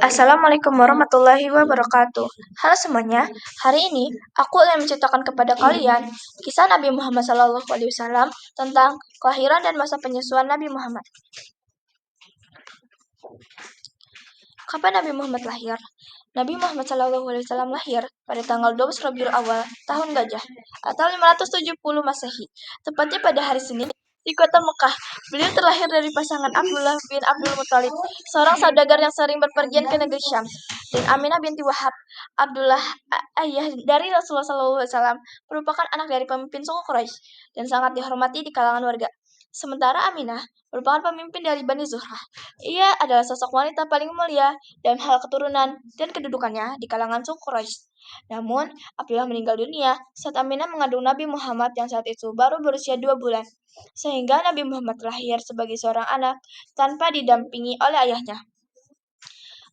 Assalamualaikum warahmatullahi wabarakatuh. Halo semuanya, hari ini aku akan menceritakan kepada kalian kisah Nabi Muhammad SAW tentang kelahiran dan masa penyusuan Nabi Muhammad. Kapan Nabi Muhammad lahir? Nabi Muhammad SAW lahir pada tanggal 12 Rabiul Awal tahun Gajah atau 570 Masehi, tepatnya pada hari Senin di kota Mekah. Beliau terlahir dari pasangan Abdullah bin Abdul Muthalib, seorang saudagar yang sering berpergian ke negeri Syam, dan Aminah binti Wahab. Abdullah, ayah dari Rasulullah SAW, merupakan anak dari pemimpin suku Quraisy dan sangat dihormati di kalangan warga. Sementara Aminah merupakan pemimpin dari Bani Zuhrah. Ia adalah sosok wanita paling mulia dalam hal keturunan dan kedudukannya di kalangan suku Quraisy. Namun, Abdullah meninggal dunia saat Aminah mengandung Nabi Muhammad yang saat itu baru berusia 2 bulan. Sehingga Nabi Muhammad lahir sebagai seorang anak tanpa didampingi oleh ayahnya.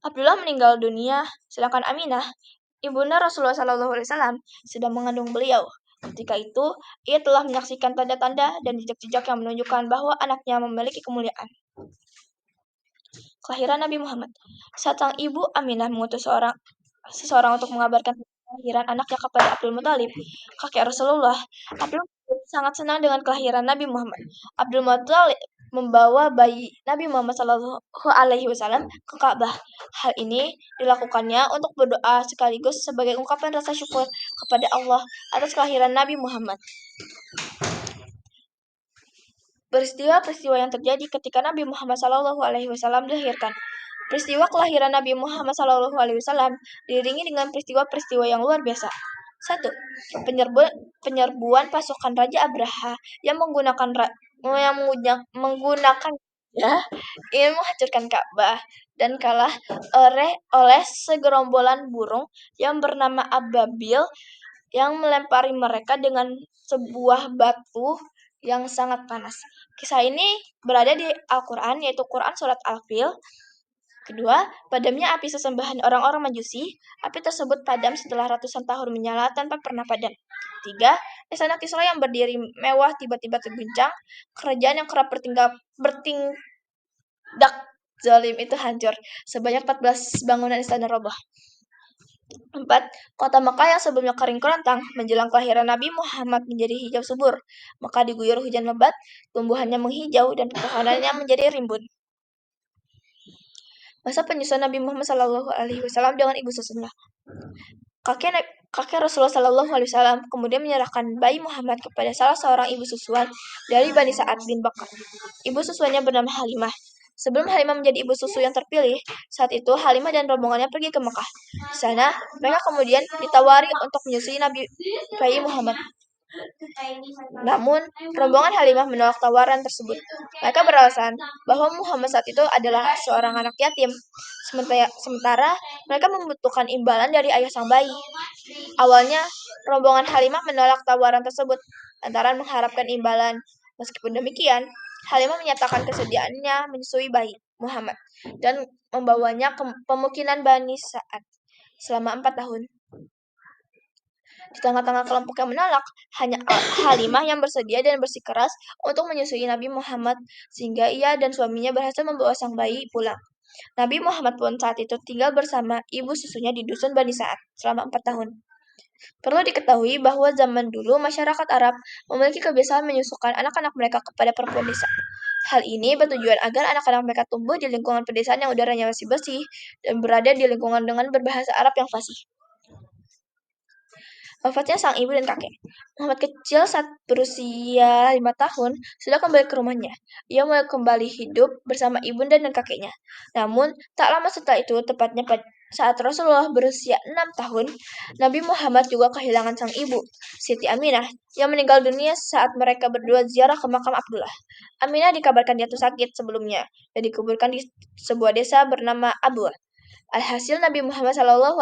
Abdullah meninggal dunia, sedangkan Aminah, ibunda Rasulullah SAW, sedang mengandung beliau. Ketika itu, ia telah menyaksikan tanda-tanda dan jejak-jejak yang menunjukkan bahwa anaknya memiliki kemuliaan. Kelahiran Nabi Muhammad. Saat sang ibu Aminah mengutus seseorang untuk mengabarkan kelahiran anaknya kepada Abdul Muthalib, kakek Rasulullah, Abdul Muthalib sangat senang dengan kelahiran Nabi Muhammad. Abdul Muthalib membawa bayi Nabi Muhammad SAW ke Ka'bah. Hal ini dilakukannya untuk berdoa sekaligus sebagai ungkapan rasa syukur kepada Allah atas kelahiran Nabi Muhammad. Peristiwa-peristiwa yang terjadi ketika Nabi Muhammad SAW dilahirkan. Peristiwa kelahiran Nabi Muhammad SAW diiringi dengan peristiwa-peristiwa yang luar biasa. 1. Penyerbuan pasukan Raja Abraha yang ingin menghancurkan Ka'bah dan kalah oleh segerombolan burung yang bernama Ababil yang melempari mereka dengan sebuah batu yang sangat panas. Kisah ini berada di Al-Quran, yaitu Quran Surat Al-Fil. Kedua, padamnya api sesembahan orang-orang Majusi. Api tersebut padam setelah ratusan tahun menyala tanpa pernah padam. 3. Istana Kisra yang berdiri mewah tiba-tiba terguncang. Kerajaan yang kerap bertindak zalim itu hancur. Sebanyak 14 bangunan istana roboh. 4. Kota Mekah yang sebelumnya kering kerontang menjelang kelahiran Nabi Muhammad menjadi hijau subur. Mekah diguyur hujan lebat, tumbuhannya menghijau dan pepohonannya menjadi rimbun. Masa penyusuan Nabi Muhammad SAW dengan ibu susunya. Kakek Rasulullah SAW kemudian menyerahkan bayi Muhammad kepada salah seorang ibu susuan dari Bani Sa'ad bin Bakar. Ibu susuannya bernama Halimah. Sebelum Halimah menjadi ibu susu yang terpilih, saat itu Halimah dan rombongannya pergi ke Mekah. Di sana, mereka kemudian ditawari untuk menyusui bayi Muhammad. Namun, rombongan Halimah menolak tawaran tersebut. Mereka beralasan bahwa Muhammad saat itu adalah seorang anak yatim. Sementara mereka membutuhkan imbalan dari ayah sang bayi. Awalnya, rombongan Halimah menolak tawaran tersebut lantaran mengharapkan imbalan. Meskipun demikian, Halimah menyatakan kesediaannya menyusui bayi Muhammad dan membawanya ke pemukiman Bani Sa'ad selama 4 tahun. Di tengah-tengah kelompok yang menolak, hanya Halimah yang bersedia dan bersikeras untuk menyusui Nabi Muhammad, sehingga ia dan suaminya berhasil membawa sang bayi pulang. Nabi Muhammad pun saat itu tinggal bersama ibu susunya di dusun Bani Sa'ad selama 4 tahun. Perlu diketahui bahwa zaman dulu masyarakat Arab memiliki kebiasaan menyusukan anak-anak mereka kepada perempuan desa. Hal ini bertujuan agar anak-anak mereka tumbuh di lingkungan pedesaan yang udaranya masih bersih dan berada di lingkungan dengan berbahasa Arab yang fasih. Wafatnya sang ibu dan kakek. Muhammad kecil saat berusia 5 tahun sudah kembali ke rumahnya. Ia mulai kembali hidup bersama ibunda dan kakeknya. Namun, tak lama setelah itu, tepatnya saat Rasulullah berusia 6 tahun, Nabi Muhammad juga kehilangan sang ibu, Siti Aminah, yang meninggal dunia saat mereka berdua ziarah ke makam Abdullah. Aminah dikabarkan jatuh sakit sebelumnya dan dikuburkan di sebuah desa bernama Abwa. Alhasil Nabi Muhammad SAW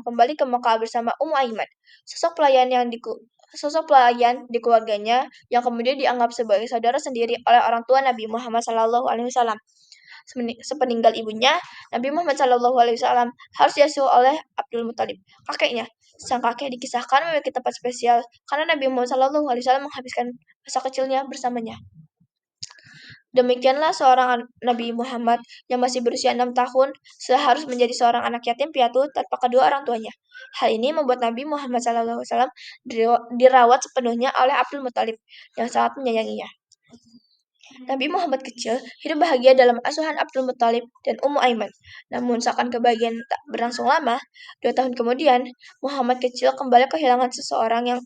kembali ke Mekah bersama Ummu Aiman, sosok pelayan di keluarganya yang kemudian dianggap sebagai saudara sendiri oleh orang tua Nabi Muhammad SAW. Sepeninggal ibunya, Nabi Muhammad SAW harus diasuh oleh Abdul Muthalib, kakeknya. Sang kakek dikisahkan memiliki tempat spesial karena Nabi Muhammad SAW menghabiskan masa kecilnya bersamanya. Demikianlah seorang Nabi Muhammad yang masih berusia 6 tahun harus menjadi seorang anak yatim piatu tanpa kedua orang tuanya. Hal ini membuat Nabi Muhammad SAW dirawat sepenuhnya oleh Abdul Muthalib yang sangat menyayanginya. Nabi Muhammad kecil hidup bahagia dalam asuhan Abdul Muthalib dan Ummu Aiman. Namun seakan kebahagiaan tak berlangsung lama, 2 tahun kemudian, Muhammad kecil kembali kehilangan seseorang yang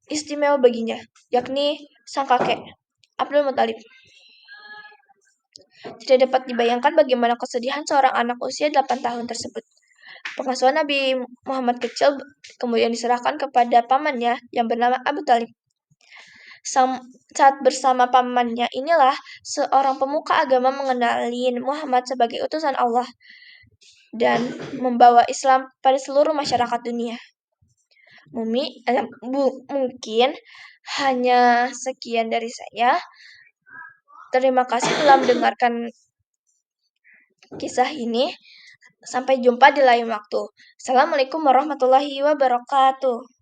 istimewa baginya, yakni sang kakek, Abdul Muthalib. Tidak dapat dibayangkan bagaimana kesedihan seorang anak usia 8 tahun tersebut. Pengasuhan Nabi Muhammad kecil kemudian diserahkan kepada pamannya yang bernama Abu Talib. Saat bersama pamannya inilah seorang pemuka agama mengenali Muhammad sebagai utusan Allah dan membawa Islam pada seluruh masyarakat dunia. Mungkin hanya sekian dari saya. Terima kasih telah mendengarkan kisah ini. Sampai jumpa di lain waktu. Assalamualaikum warahmatullahi wabarakatuh.